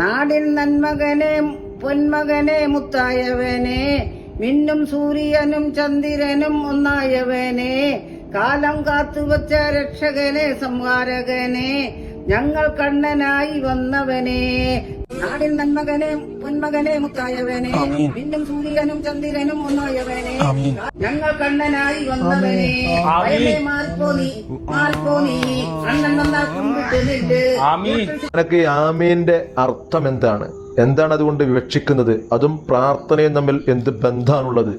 നാടിൻ നന്മകനെ പൊന്മകനെ മുത്തായവനെ മിന്നും സൂര്യനും ചന്ദ്രനും ഒന്നായവനെ കാലം കാത്തുവച്ച രക്ഷകനെ സംഹാരകനെ ഞങ്ങൾ കണ്ണനായി വന്നവനെ നാടിൻ നന്മകനെ പൊന്മകനെ മുത്തായവനെ മിന്നും സൂര്യനും ചന്ദ്രനും ഒന്നായവനെ ഞങ്ങൾ കണ്ണനായി വന്നവനെ മാറിപ്പോ നീ അണ്ണൻ വന്നാൽ കുമ്പിട്ട് നില്ല്. ആമീന്റെ അർത്ഥം എന്താണ് അതുകൊണ്ട് വിവക്ഷിക്കുന്നത്, അതും പ്രാർത്ഥനയും തമ്മിൽ എന്ത് ബന്ധമാണുള്ളത്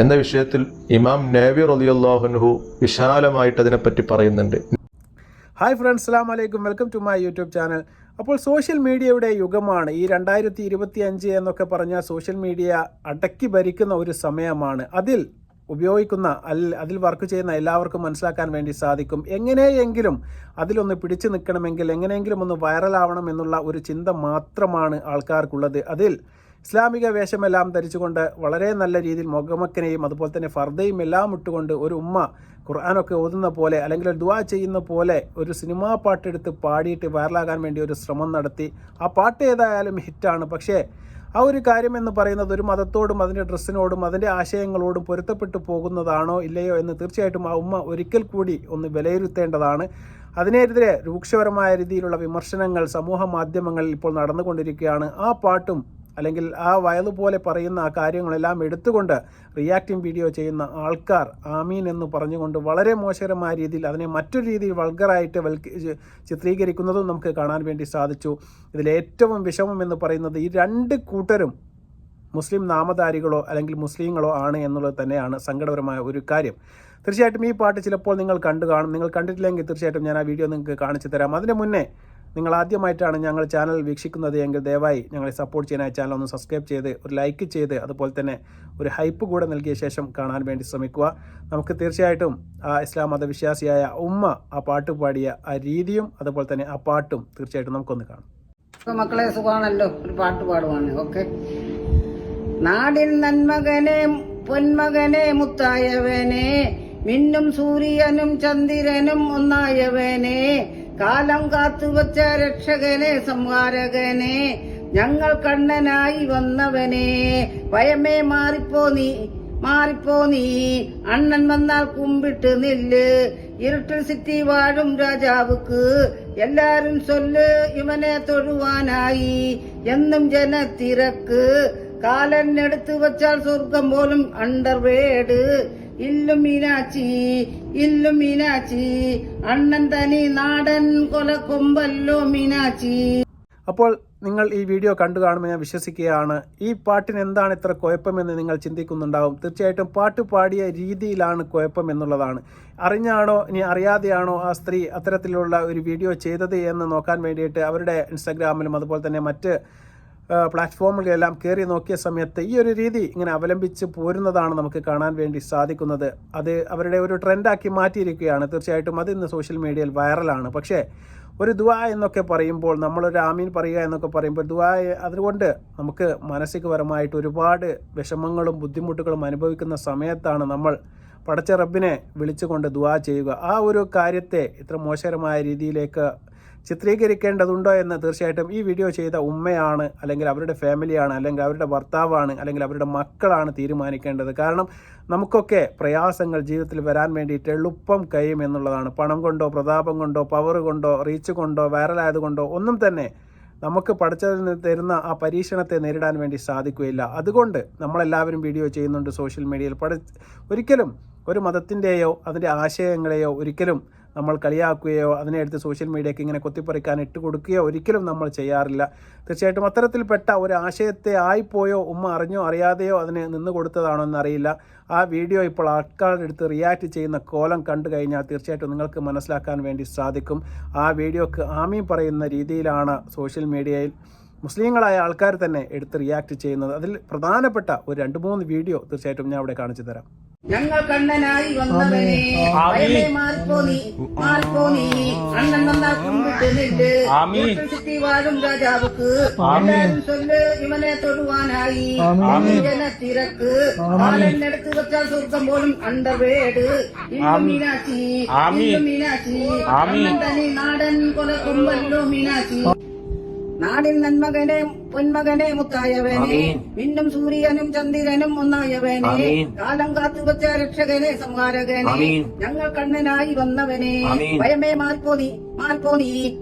എന്ന വിഷയത്തിൽ ഇമാം നബി റളിയല്ലാഹു അൻഹു വിശാലമായിട്ട് അതിനെപ്പറ്റി പറയുന്നുണ്ട്. ഹായ് ഫ്രണ്ട്സ്, അസ്സലാമു അലൈക്കും, welcome to my YouTube channel. അപ്പോൾ സോഷ്യൽ മീഡിയയുടെ യുഗമാണ് ഈ 2025 എന്നൊക്കെ പറഞ്ഞാൽ സോഷ്യൽ മീഡിയ അടക്കി ഭരിക്കുന്ന ഒരു സമയമാണ്. അതിൽ വർക്ക് ചെയ്യുന്ന എല്ലാവർക്കും മനസ്സിലാക്കാൻ വേണ്ടി സാധിക്കും, എങ്ങനെയെങ്കിലും അതിലൊന്ന് പിടിച്ചു നിൽക്കണമെങ്കിൽ, എങ്ങനെയെങ്കിലും ഒന്ന് വൈറലാവണം എന്നുള്ള ഒരു ചിന്ത മാത്രമാണ് ആൾക്കാർക്കുള്ളത്. അതിൽ ഇസ്ലാമിക വേഷമെല്ലാം ധരിച്ചുകൊണ്ട് വളരെ നല്ല രീതിയിൽ മുഖമക്കനെയും അതുപോലെ തന്നെ ഫർദയും എല്ലാം ഇട്ടുകൊണ്ട് ഒരു ഉമ്മ ഖുർആനൊക്കെ ഓതുന്ന പോലെ അല്ലെങ്കിൽ ഒരു ദുആ ചെയ്യുന്ന പോലെ ഒരു സിനിമാ പാട്ടെടുത്ത് പാടിയിട്ട് വൈറലാകാൻ വേണ്ടി ഒരു ശ്രമം നടത്തി. ആ പാട്ട് ഏതായാലും ഹിറ്റാണ്. പക്ഷേ ആ ഒരു കാര്യം എന്ന് പറയുന്നത് ഒരു മതത്തോടും അതിൻ്റെ ഡ്രസ്സിനോടും അതിൻ്റെ ആശയങ്ങളോടും പൊരുത്തപ്പെട്ടു പോകുന്നതാണോ ഇല്ലയോ എന്ന് തീർച്ചയായിട്ടും ആ ഉമ്മ ഒരിക്കൽ കൂടി ഒന്ന് വിലയിരുത്തേണ്ടതാണ്. അതിനെതിരെ രൂക്ഷപരമായ രീതിയിലുള്ള വിമർശനങ്ങൾ സമൂഹ മാധ്യമങ്ങളിൽ ഇപ്പോൾ നടന്നുകൊണ്ടിരിക്കുകയാണ്. ആ പാട്ടും അല്ലെങ്കിൽ ആ വയലുപോലെ പറയുന്ന ആ കാര്യങ്ങളെല്ലാം എടുത്തുകൊണ്ട് റിയാക്റ്റിംഗ് വീഡിയോ ചെയ്യുന്ന ആൾക്കാർ ആമീൻ എന്ന് പറഞ്ഞുകൊണ്ട് വളരെ മോശകരമായ രീതിയിൽ അതിനെ മറ്റൊരു രീതിയിൽ വൾഗറായിട്ട് ചിത്രീകരിക്കുന്നതും നമുക്ക് കാണാൻ വേണ്ടി സാധിച്ചു. ഇതിലേറ്റവും വിഷമം എന്ന് പറയുന്നത് ഈ രണ്ട് കൂട്ടരും മുസ്ലിം നാമധാരികളോ അല്ലെങ്കിൽ മുസ്ലിങ്ങളോ ആണ് എന്നുള്ളത് തന്നെയാണ് സങ്കടപരമായ ഒരു കാര്യം. തീർച്ചയായിട്ടും ഈ പാട്ട് ചിലപ്പോൾ നിങ്ങൾ കണ്ടു കാണും. നിങ്ങൾ കണ്ടിട്ടില്ലെങ്കിൽ തീർച്ചയായിട്ടും ഞാൻ ആ വീഡിയോ നിങ്ങൾക്ക് കാണിച്ചു തരാം. അതിന് മുന്നേ നിങ്ങൾ ആദ്യമായിട്ടാണ് ഞങ്ങൾ ചാനൽ വീക്ഷിക്കുന്നത് എങ്കിൽ ദയവായി ഞങ്ങളെ സപ്പോർട്ട് ചെയ്യാനായി ചാനൽ ഒന്ന് സബ്സ്ക്രൈബ് ചെയ്ത് ഒരു ലൈക്ക് ചെയ്ത് അതുപോലെ തന്നെ ഒരു ഹൈപ്പ് കൂടെ നൽകിയ ശേഷം കാണാൻ വേണ്ടി ശ്രമിക്കുക. നമുക്ക് തീർച്ചയായിട്ടും ആ ഇസ്ലാം മതവിശ്വാസിയായ ഉമ്മ ആ പാട്ട് പാടിയ ആ രീതിയും അതുപോലെ തന്നെ ആ പാട്ടും തീർച്ചയായിട്ടും നമുക്കൊന്ന് കാണാം. മക്കളെ സുഖാണല്ലോ, ഒരു പാട്ട് പാടുവാണ്. ഓക്കെ. നാടിൻ നന്മകനെ പൊന്മകനെ മുത്തായവനെ മിന്നും സൂര്യനും ചന്ദ്രനും ഒന്നായവനെ കാലം കാത്തുവച്ച രക്ഷകനെ സംഹാരകനെ ഞങ്ങൾ കണ്ണനായി വന്നവനെ ഭയമേ മാറിപ്പോ നീ അണ്ണൻ വന്നാൽ കുമ്പിട്ട് നില്ല്. ഇരുട്ടിൽ സിറ്റി വാഴും രാജാവുക്ക് എല്ലാരും ചൊല്ല് ഇവനെ തൊഴുവാനായി എന്നും ജനത്തിരക്ക് കാലൻ എടുത്തു വച്ചാൽ സ്വർഗം പോലും അണ്ടർവേഡ് ഇല്ലും മീനാച്ചി അണ്ണൻ തനി നാടൻ കൊല കൊമ്പല്ലോ മീനാച്ചി. അപ്പോൾ നിങ്ങൾ ഈ വീഡിയോ കണ്ടു കാണുമ്പോൾ ഞാൻ വിശ്വസിക്കുകയാണ് ഈ പാട്ടിന് എന്താണ് ഇത്ര കുഴപ്പമെന്ന് നിങ്ങൾ ചിന്തിക്കുന്നുണ്ടാവും. തീർച്ചയായിട്ടും പാട്ട് പാടിയ രീതിയിലാണ് കുഴപ്പം എന്നുള്ളതാണ്. അറിഞ്ഞാണോ ഇനി അറിയാതെയാണോ ആ സ്ത്രീ അത്തരത്തിലുള്ള ഒരു വീഡിയോ ചെയ്തത് എന്ന് നോക്കാൻ വേണ്ടിയിട്ട് അവരുടെ ഇൻസ്റ്റാഗ്രാമിലും അതുപോലെ തന്നെ മറ്റ് പ്ലാറ്റ്ഫോമുകളെല്ലാം കയറി നോക്കിയ സമയത്ത് ഈ ഒരു രീതി ഇങ്ങനെ അവലംബിച്ച് പോരുന്നതാണ് നമുക്ക് കാണാൻ വേണ്ടി സാധിക്കുന്നത്. അത് അവരുടെ ഒരു ട്രെൻഡാക്കി മാറ്റിയിരിക്കുകയാണ്. തീർച്ചയായിട്ടും അത് ഇന്ന് സോഷ്യൽ മീഡിയയിൽ വൈറലാണ്. പക്ഷേ ഒരു ദുആ എന്നൊക്കെ പറയുമ്പോൾ നമ്മളൊരു ആമീൻ പറയുക എന്നൊക്കെ പറയുമ്പോൾ ദുആ അതുകൊണ്ട് നമുക്ക് മാനസികപരമായിട്ട് ഒരുപാട് വിഷമങ്ങളും ബുദ്ധിമുട്ടുകളും അനുഭവിക്കുന്ന സമയത്താണ് നമ്മൾ പടച്ച റബ്ബിനെ വിളിച്ചുകൊണ്ട് ദുആ ചെയ്യുക. ആ ഒരു കാര്യത്തെ ഇത്ര മോശകരമായ രീതിയിലേക്ക് ചിത്രീകരിക്കേണ്ടതുണ്ടോ എന്ന് തീർച്ചയായിട്ടും ഈ വീഡിയോ ചെയ്ത ഉമ്മയാണ് അല്ലെങ്കിൽ അവരുടെ ഫാമിലിയാണ് അല്ലെങ്കിൽ അവരുടെ ഭർത്താവാണ് അല്ലെങ്കിൽ അവരുടെ മക്കളാണ് തീരുമാനിക്കേണ്ടത്. കാരണം നമുക്കൊക്കെ പ്രയാസങ്ങൾ ജീവിതത്തിൽ വരാൻ വേണ്ടിയിട്ട് എളുപ്പം കഴിയും എന്നുള്ളതാണ്. പണം കൊണ്ടോ പ്രതാപം കൊണ്ടോ പവർ കൊണ്ടോ റീച്ച് കൊണ്ടോ വൈറലായതുകൊണ്ടോ ഒന്നും തന്നെ നമുക്ക് പഠിച്ചതിൽ നിന്ന് തരുന്ന ആ പരീക്ഷണത്തെ നേരിടാൻ വേണ്ടി സാധിക്കുകയില്ല. അതുകൊണ്ട് നമ്മളെല്ലാവരും വീഡിയോ ചെയ്യുന്നുണ്ട് സോഷ്യൽ മീഡിയയിൽ. ഒരിക്കലും ഒരു മതത്തിൻ്റെയോ അതിൻ്റെ ആശയങ്ങളെയോ ഒരിക്കലും നമ്മൾ കളിയാക്കുകയോ അതിനെ എടുത്ത് സോഷ്യൽ മീഡിയയ്ക്ക് ഇങ്ങനെ കൊത്തിപ്പറിക്കാൻ ഇട്ടുകൊടുക്കുകയോ ഒരിക്കലും നമ്മൾ ചെയ്യാറില്ല. തീർച്ചയായിട്ടും അത്തരത്തിൽപ്പെട്ട ഒരു ആശയത്തെ ആയിപ്പോയോ ഉമ്മ അറിഞ്ഞോ അറിയാതെയോ അതിന് നിന്ന് കൊടുത്തതാണോ എന്നറിയില്ല. ആ വീഡിയോ ഇപ്പോൾ ആൾക്കാരുടെ അടുത്ത് റിയാക്ട് ചെയ്യുന്ന കോലം കണ്ടു കഴിഞ്ഞാൽ തീർച്ചയായിട്ടും നിങ്ങൾക്ക് മനസ്സിലാക്കാൻ വേണ്ടി സാധിക്കും. ആ വീഡിയോക്ക് ആമീൻ പറയുന്ന രീതിയിലാണ് സോഷ്യൽ മീഡിയയിൽ മുസ്ലിങ്ങളായ ആൾക്കാർ തന്നെ എടുത്ത് റിയാക്ട് ചെയ്യുന്നത്. അതിൽ പ്രധാനപ്പെട്ട ഒരു 2-3 വീഡിയോ തീർച്ചയായിട്ടും ഞാൻ ഇവിടെ കാണിച്ചു തരാം. ഞങ്ങൾ കണ്ണനായി വന്നവനെ ഭയമേ മാറിപ്പോ നീ അണ്ണൻ വന്നാൽ കുമ്പിട്ട് നില്ല്. സിറ്റി വാഴും രാജാവുക്ക് എല്ലാരും ചൊല്ല് ഇവനെ തൊഴുവാനായി ജനത്തിരക്ക് കാലൻ എടുത്തു വച്ചാൽ സ്വർഗം പോലും അണ്ടർവേഡ് ഇല്ലും മീനാച്ചി അണ്ണൻ തനി നാടൻ കൊല കൊമ്പല്ലോ മീനാച്ചി. നാടിൻ നന്മകനെ പൊന്മകനെ മുത്തായവനെ മിന്നും സൂര്യനും ചന്ദ്രനും ഒന്നായവനെ കാലം കാത്തുവച്ച രക്ഷകനെ സംഹാരകനെ ഞങ്ങൾ കണ്ണനായി വന്നവനെ ഭയമേ മാൽപ്പോനി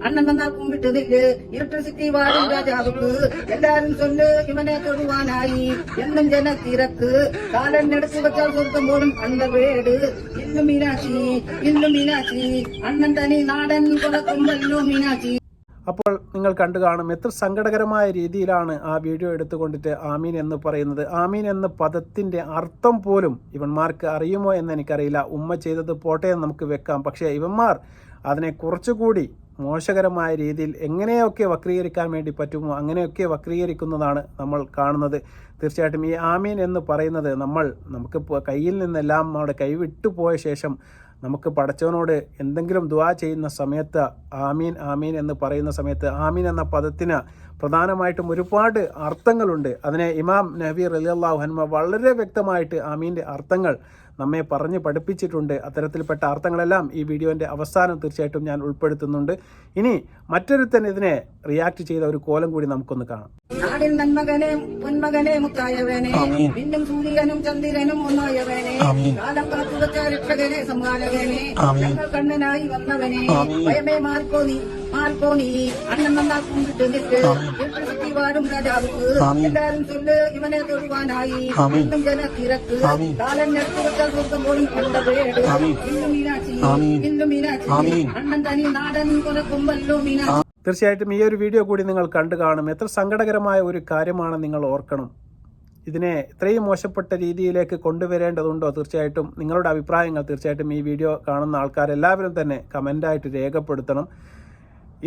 അണ്ണൻ വന്നാൽ കുമ്പിട്ട് നില്ല് ഇലക്ട്രിസിറ്റി വാടും രാജാവുക്ക് എല്ലാരും ചൊല്ല് ഇവനെ തൊടുവാനായി എന്നും ജനത്തിരക്ക് കാലൻ എടുത്തു വെച്ചാൽ സ്വർഗം പോലും കണ്ട വീട് ഇന്നു മീനാക്ഷി അണ്ണൻ തനി നാടൻ കൊലക്കൊമ്പല്ലോ മീനാക്ഷി. അപ്പോൾ നിങ്ങൾ കണ്ടു കാണും എത്ര സങ്കടകരമായ രീതിയിലാണ് ആ വീഡിയോ എടുത്തുകൊണ്ടിട്ട് ആമീൻ എന്ന് പറയുന്നത്. ആമീൻ എന്ന പദത്തിൻ്റെ അർത്ഥം പോലും ഇവന്മാർക്ക് അറിയുമോ എന്ന് എനിക്കറിയില്ല. ഉമ്മ ചെയ്തത് പോട്ടെ എന്ന് നമുക്ക് വെക്കാം. പക്ഷേ ഇവന്മാർ അതിനെ കുറച്ചുകൂടി മോശകരമായ രീതിയിൽ എങ്ങനെയൊക്കെ വക്രീകരിക്കാൻ വേണ്ടി പറ്റുമോ അങ്ങനെയൊക്കെ വക്രീകരിക്കുന്നതാണ് നമ്മൾ കാണുന്നത്. തീർച്ചയായിട്ടും ഈ ആമീൻ എന്ന് പറയുന്നത് നമുക്ക് കയ്യിൽ നിന്നെല്ലാം നമ്മുടെ കൈവിട്ടു പോയ ശേഷം നമുക്ക് പടച്ചവനോട് എന്തെങ്കിലും ദുആ ചെയ്യുന്ന സമയത്ത് ആമീൻ എന്ന് പറയുന്ന സമയത്ത് ആമീൻ എന്ന പദത്തിന് പ്രധാനമായിട്ടും ഒരുപാട് അർത്ഥങ്ങളുണ്ട്. അതിനെ ഇമാം നബി റളിയല്ലാഹു അൻഹു വളരെ വ്യക്തമായിട്ട് ആമീൻ്റെ അർത്ഥങ്ങൾ നമ്മെ പറഞ്ഞ് പഠിപ്പിച്ചിട്ടുണ്ട്. അത്തരത്തിൽപ്പെട്ട അർത്ഥങ്ങളെല്ലാം ഈ വീഡിയോൻ്റെ അവസാനം തീർച്ചയായിട്ടും ഞാൻ ഉൾപ്പെടുത്തുന്നുണ്ട്. ഇനി മറ്റൊരുത്തൻ ഇതിനെ റിയാക്ട് ചെയ്ത ഒരു കോലം കൂടി നമുക്കൊന്ന് കാണാം. നാടിൻ നന്മകനെ പൊന്മകനെ മുത്തായവനെ മിന്നും സൂര്യനും ചന്ദ്രനും ഒന്നായവനെ കാലം കാത്തുവച്ച രക്ഷകനെ സംഹാരകനെ ഞങ്ങൾ കണ്ണനായി വന്നവനെ ഭയമേ മാൽപ്പോനി അണ്ണൻ വന്നാൽ കുമ്പിട്ട് നില്ല് ഇലക്ട്രിസിറ്റി വാടും രാജാവുക്ക് എല്ലാരും ചൊല്ല് ഇവനെ തൊടുവാനായി എന്നും ജനത്തിരക്ക് കാലൻ എടുത്തു വെച്ചാൽ സ്വർഗം പോലും കണ്ട വീട് ഇന്നു മീനാക്ഷി അണ്ണൻ തനി നാടൻ കൊലക്കൊമ്പല്ലോ മീനാക്ഷി. തീർച്ചയായിട്ടും ഈ ഒരു വീഡിയോ കൂടി നിങ്ങൾ കണ്ടു കാണും. എത്ര സങ്കടകരമായ ഒരു കാര്യമാണ് നിങ്ങൾ ഓർക്കണം. ഇതിനെ ഇത്രയും മോശപ്പെട്ട രീതിയിലേക്ക് കൊണ്ടുവരേണ്ടതുണ്ടോ? തീർച്ചയായിട്ടും നിങ്ങളുടെ അഭിപ്രായങ്ങൾ തീർച്ചയായിട്ടും ഈ വീഡിയോ കാണുന്ന ആൾക്കാരെല്ലാവരും തന്നെ കമൻ്റായിട്ട് രേഖപ്പെടുത്തണം.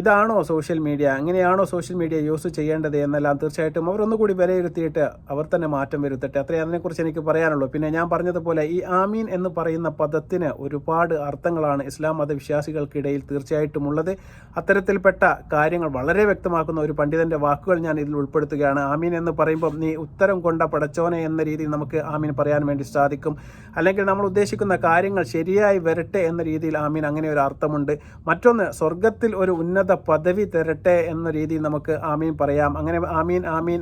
ഇതാണോ സോഷ്യൽ മീഡിയ, അങ്ങനെയാണോ സോഷ്യൽ മീഡിയ യൂസ് ചെയ്യേണ്ടത് എന്നെല്ലാം തീർച്ചയായിട്ടും അവർ ഒന്നുകൂടി വിലയിരുത്തിയിട്ട് അവർ തന്നെ മാറ്റം വരുത്തട്ടെ. അത്രയും അതിനെക്കുറിച്ച് എനിക്ക് പറയാനുള്ളൂ. പിന്നെ ഞാൻ പറഞ്ഞതുപോലെ ഈ ആമീൻ എന്ന് പറയുന്ന പദത്തിന് ഒരുപാട് അർത്ഥങ്ങളാണ് ഇസ്ലാം മതവിശ്വാസികൾക്കിടയിൽ തീർച്ചയായിട്ടും ഉള്ളത്. അത്തരത്തിൽപ്പെട്ട കാര്യങ്ങൾ വളരെ വ്യക്തമാക്കുന്ന ഒരു പണ്ഡിതൻ്റെ വാക്കുകൾ ഞാൻ ഇതിൽ ഉൾപ്പെടുത്തുകയാണ്. ആമീൻ എന്ന് പറയുമ്പോൾ നീ ഉത്തരം കൊണ്ട പടച്ചോനെ എന്ന രീതിയിൽ നമുക്ക് ആമീൻ പറയാൻ വേണ്ടി സാധിക്കും. അല്ലെങ്കിൽ നമ്മൾ ഉദ്ദേശിക്കുന്ന കാര്യങ്ങൾ ശരിയായി വരട്ടെ എന്ന രീതിയിൽ ആമീൻ അങ്ങനെ ഒരു അർത്ഥമുണ്ട്. മറ്റൊന്ന് സ്വർഗത്തിൽ ഒരു ഉന്നത പദവി തരട്ടെ എന്ന രീതിയിൽ നമുക്ക് ആമീൻ പറയാം. അങ്ങനെ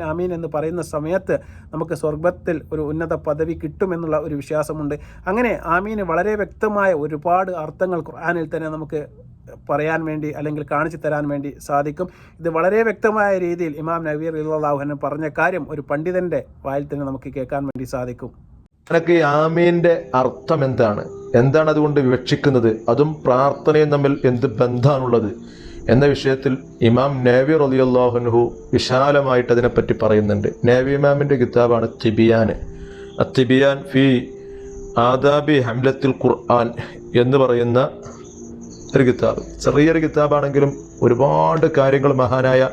ആമീൻ എന്ന് പറയുന്ന സമയത്ത് നമുക്ക് സ്വർഗത്തിൽ ഒരു ഉന്നത പദവി കിട്ടുമെന്നുള്ള ഒരു വിശ്വാസമുണ്ട്. അങ്ങനെ ആമീന് വളരെ വ്യക്തമായ ഒരുപാട് അർത്ഥങ്ങൾ ഖുർആനിൽ തന്നെ നമുക്ക് പറയാൻ വേണ്ടി അല്ലെങ്കിൽ കാണിച്ചു തരാൻ വേണ്ടി സാധിക്കും. ഇത് വളരെ വ്യക്തമായ രീതിയിൽ ഇമാം നബി റളിയല്ലാഹു അൻഹു പറഞ്ഞ കാര്യം ഒരു പണ്ഡിതന്റെ വായിൽ തന്നെ നമുക്ക് കേൾക്കാൻ വേണ്ടി സാധിക്കും. എനിക്ക് ഈ ആമീന്റെ അർത്ഥം എന്താണ് അതുകൊണ്ട് വിവക്ഷിക്കുന്നത്, അതും പ്രാർത്ഥനയും തമ്മിൽ എന്ത് ബന്ധമാണുള്ളത് എന്ന വിഷയത്തിൽ ഇമാം നബി റളിയല്ലാഹു അൻഹു വിശാലമായിട്ട് അതിനെപ്പറ്റി പറയുന്നുണ്ട്. നബി ഇമാമിൻ്റെ കിതാബാണ് തിബിയാൻ ഫി ആദാബി ഹംലത്തുൽ ഖുർആൻ എന്ന് പറയുന്ന ഒരു കിതാബ്. ചെറിയൊരു കിതാബാണെങ്കിലും ഒരുപാട് കാര്യങ്ങൾ മഹാനായ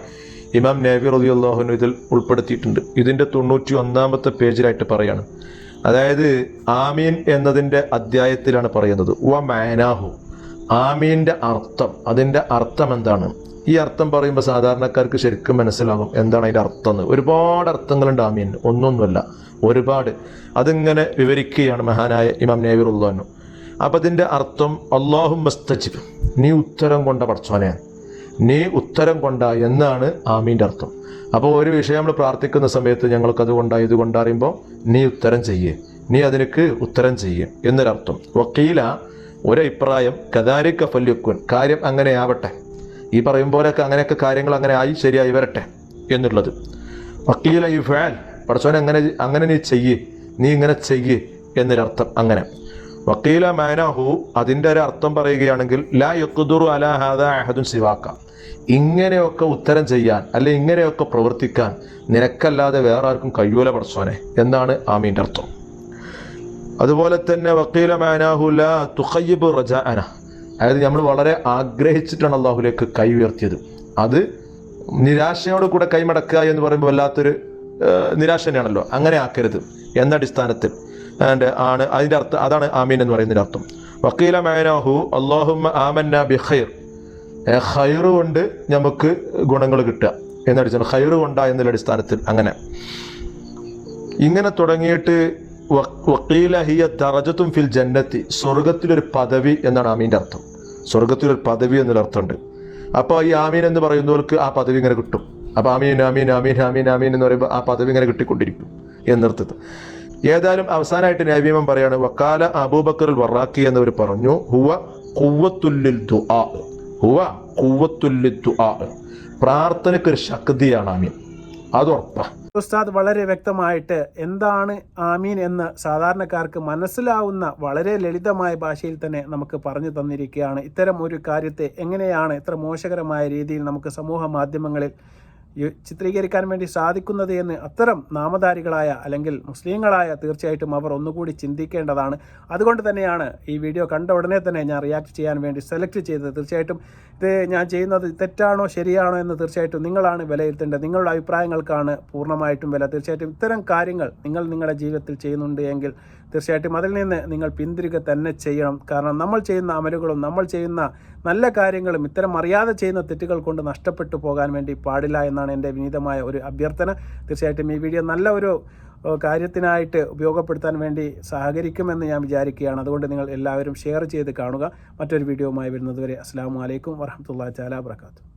ഇമാം നബി റളിയല്ലാഹു അൻഹു ഇതിൽ ഉൾപ്പെടുത്തിയിട്ടുണ്ട്. ഇതിൻ്റെ 91-ാമത്തെ പേജിലായിട്ട് പറയാണ്. അതായത് ആമീൻ എന്നതിൻ്റെ അധ്യായത്തിലാണ് പറയുന്നത് വ മഅനാഹു, ആമീൻ്റെ അർത്ഥം, അതിൻ്റെ അർത്ഥം എന്താണ്. ഈ അർത്ഥം പറയുമ്പോൾ സാധാരണക്കാർക്ക് ശരിക്കും മനസ്സിലാകും എന്താണ് അതിൻ്റെ അർത്ഥം എന്ന്. ഒരുപാട് അർത്ഥങ്ങളുണ്ട് ആമീൻ, ഒന്നൊന്നുമല്ല, ഒരുപാട്. അതിങ്ങനെ വിവരിക്കുകയാണ് മഹാനായ ഇമാം നബി റളിയല്ലാഹു അൻഹു. അപ്പം അതിൻ്റെ അർത്ഥം അല്ലാഹുമ്മ സ്തജിബ്, നീ ഉത്തരം കൊണ്ട പടച്ചോനെ, നീ ഉത്തരം കൊണ്ട എന്നാണ് ആമീൻ്റെ അർത്ഥം. അപ്പോൾ ഒരു വിഷയം നമ്മൾ പ്രാർത്ഥിക്കുന്ന സമയത്ത് ഞങ്ങൾക്കത് ഇതുകൊണ്ട് അറിയുമ്പോൾ നീ ഉത്തരം ചെയ്യേ, നീ അതിനക്ക് ഉത്തരം ചെയ്യേ എന്നൊരർത്ഥം. വക്കീല ഒരഭിപ്രായം കദാലിക ഫല്യക്കുൻ, കാര്യം അങ്ങനെ ആവട്ടെ, ഈ പറയും പോലെയൊക്കെ അങ്ങനെയൊക്കെ കാര്യങ്ങൾ അങ്ങനെ ആയി ശരിയായി വരട്ടെ എന്നുള്ളത്. വക്കീല ഈ ഫാൽ, പടച്ചോനെ അങ്ങനെ നീ ചെയ്യേ, നീ ഇങ്ങനെ ചെയ്യേ എന്നൊരർത്ഥം. അങ്ങനെ വക്കീല മാനഹു, അതിൻ്റെ ഒരു അർത്ഥം പറയുകയാണെങ്കിൽ ലാ യഖ്ദുറു അലാ ഹാദാ അഹദുൻ സിവാക, ഇങ്ങനെയൊക്കെ ഉത്തരം ചെയ്യാൻ അല്ലെ ഇങ്ങനെയൊക്കെ പ്രവർത്തിക്കാൻ നിനക്കല്ലാതെ വേറെ ആർക്കും കഴിയൂല പടച്ചോനെ എന്നാണ് ആമീൻ്റെ അർത്ഥം. അതുപോലെ തന്നെ വക്കീല മാനാഹു ലാ തുഖയ്യിബു റജാഅന, അതായത് നമ്മൾ വളരെ ആഗ്രഹിച്ചിട്ടാണ് അള്ളാഹുലേക്ക് കൈ ഉയർത്തിയത്, അത് നിരാശയോട് കൂടെ കൈമടക്കുക എന്ന് പറയുമ്പോൾ വല്ലാത്തൊരു നിരാശ തന്നെയാണല്ലോ, അങ്ങനെ ആക്കരുത് എന്ന അടിസ്ഥാനത്തിൽ ആണ് അതിൻ്റെ അർത്ഥം. അതാണ് ആമീൻ എന്ന് പറയുന്നതിൻ്റെ അർത്ഥം. വക്കീല മാനാഹു അല്ലാഹുമ്മ ആമന്ന ബി ഖൈർ, ഖൈറ് കൊണ്ട് നമുക്ക് ഗുണങ്ങൾ കിട്ടുക എന്നടിച്ചാണ്, ഖൈറ് കൊണ്ട എന്നുള്ള അടിസ്ഥാനത്തിൽ. ഇങ്ങനെ തുടങ്ങിയിട്ട് വക്കീല ഹിയ ദറജത്തും ഫിൽ ജന്നത്തി, സ്വർഗത്തിലൊരു പദവി എന്നാണ് ആമീൻ്റെ അർത്ഥം. സ്വർഗത്തിലൊരു പദവി എന്നൊരു അർത്ഥമുണ്ട്. അപ്പോൾ ഈ ആമീൻ എന്ന് പറയുന്നവർക്ക് ആ പദവി ഇങ്ങനെ കിട്ടും. അപ്പോൾ ആമീൻ ആമീൻ ആമീൻ ആമീൻ ആമീൻ എന്ന് പറയുമ്പോൾ ആ പദവി ഇങ്ങനെ കിട്ടിക്കൊണ്ടിരിക്കും എന്നർത്ഥത്തിൽ. ഏതായാലും അവസാനമായിട്ട് നബി ഇമാം പറയാണ്, വക്കാല അബൂബക്കർ വറാഖി എന്നവർ പറഞ്ഞു, ഹുവ ഖുവ്വത്തുല്ലിൽ ദുആ, ഹുവ ഖുവ്വത്തുല്ലിൽ ദുആ, പ്രാർത്ഥനയ്ക്ക് ഒരു ശക്തിയാണ് ആമീൻ, അത് ഉറപ്പാ. ഉസ്താദ് വളരെ വ്യക്തമായിട്ട് എന്താണ് ആമീൻ എന്ന് സാധാരണക്കാർക്ക് മനസ്സിലാവുന്ന വളരെ ലളിതമായ ഭാഷയിൽ തന്നെ നമുക്ക് പറഞ്ഞു തന്നിരിക്കുകയാണ്. ഇത്തരം ഒരു കാര്യത്തെ എങ്ങനെയാണ് ഇത്ര മോശകരമായ രീതിയിൽ നമുക്ക് സമൂഹ മാധ്യമങ്ങളിൽ ചിത്രീകരിക്കാൻ വേണ്ടി സാധിക്കുന്നത് എന്ന് അത്തരം നാമധാരികളായ അല്ലെങ്കിൽ മുസ്ലിങ്ങളായ തീർച്ചയായിട്ടും അവർ ഒന്നുകൂടി ചിന്തിക്കേണ്ടതാണ്. അതുകൊണ്ട് തന്നെയാണ് ഈ വീഡിയോ കണ്ട ഉടനെ തന്നെ ഞാൻ റിയാക്ട് ചെയ്യാൻ വേണ്ടി സെലക്ട് ചെയ്തത്. തീർച്ചയായിട്ടും ഇത് ഞാൻ ചെയ്യുന്നത് തെറ്റാണോ ശരിയാണോ എന്ന് തീർച്ചയായിട്ടും നിങ്ങളാണ് വിലയിരുത്തേണ്ടത്. നിങ്ങളുടെ അഭിപ്രായങ്ങൾക്കാണ് പൂർണ്ണമായിട്ടും വില. തീർച്ചയായിട്ടും ഇത്തരം കാര്യങ്ങൾ നിങ്ങൾ നിങ്ങളുടെ ജീവിതത്തിൽ ചെയ്യുന്നുണ്ട് എങ്കിൽ തീർച്ചയായിട്ടും അതിൽ നിന്ന് നിങ്ങൾ പിന്തിരിക തന്നെ ചെയ്യണം. കാരണം നമ്മൾ ചെയ്യുന്ന അമലുകളും നമ്മൾ ചെയ്യുന്ന നല്ല കാര്യങ്ങളും ഇത്തരം അറിയാതെ ചെയ്യുന്ന തെറ്റുകൾ കൊണ്ട് നഷ്ടപ്പെട്ടു പോകാൻ വേണ്ടി പാടില്ല എന്നാണ് എൻ്റെ വിനീതമായ ഒരു അഭ്യർത്ഥന. തീർച്ചയായിട്ടും ഈ വീഡിയോ നല്ല ഒരു കാര്യത്തിനായിട്ട് ഉപയോഗപ്പെടുത്താൻ വേണ്ടി സഹകരിക്കുമെന്ന് ഞാൻ വിചാരിക്കുകയാണ്. അതുകൊണ്ട് നിങ്ങൾ എല്ലാവരും ഷെയർ ചെയ്ത് കാണുക. മറ്റൊരു വീഡിയോയുമായി വരുന്നതുവരെ അസ്സലാമു അലൈക്കും വറഹ്മത്തുള്ളാഹി തആല വബറകാതുഹു.